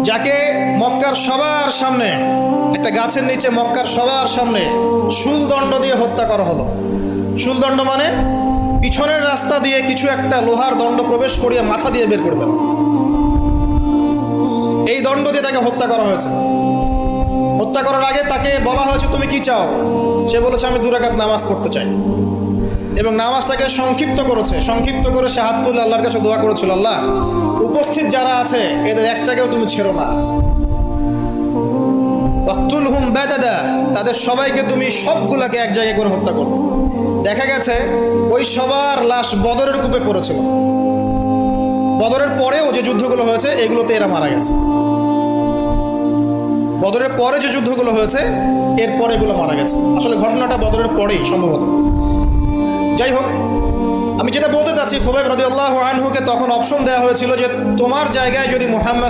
যাকে মক্কার সবার সামনে একটা গাছের নিচে মক্কার সবার সামনে শূলদণ্ড দিয়ে হত্যা করা হলো। শূলদণ্ড মানে পিছনের রাস্তা দিয়ে কিছু একটা লোহার দণ্ড প্রবেশ করিয়ে মাথা দিয়ে বের করে দেওয়া। এই দণ্ড দিয়ে তাকে হত্যা করা হয়েছে। হত্যা করার আগে তাকে বলা হয়েছে তুমি কি চাও? সে বলেছে আমি 2 রাকাত নামাজ পড়তে চাই। এবং নামাজটাকে সংক্ষিপ্ত করেছে। সংক্ষিপ্ত করে সে হাত তুলে আল্লাহর কাছে দোয়া করেছিল, আল্লাহ উপস্থিত যারা আছে এদের একটাকেও তুমি ছেড়ো না। ওয়াকতুলহুম বাদাদা, তাদের সবাইকে তুমি সবগুলাকে এক জায়গায় করে হত্যা করো। দেখা গেছে ওই সবার লাশ বদরের কূপে পড়েছিল। বদরের পরেও যে যুদ্ধগুলো হয়েছে এগুলোতে এরা মারা গেছে। বদরের পরে যে যুদ্ধগুলো হয়েছে এরপরে এগুলো মারা গেছে। আসলে ঘটনাটা বদরের পরেই সম্ভবত। যাই হোক, আমি যেটা বলতে চাচ্ছি, খুবাইব রাদিয়াল্লাহু আনহুকে তখন অপশন দেওয়া হয়েছিল যে তোমার জায়গায় যদি মুহাম্মদ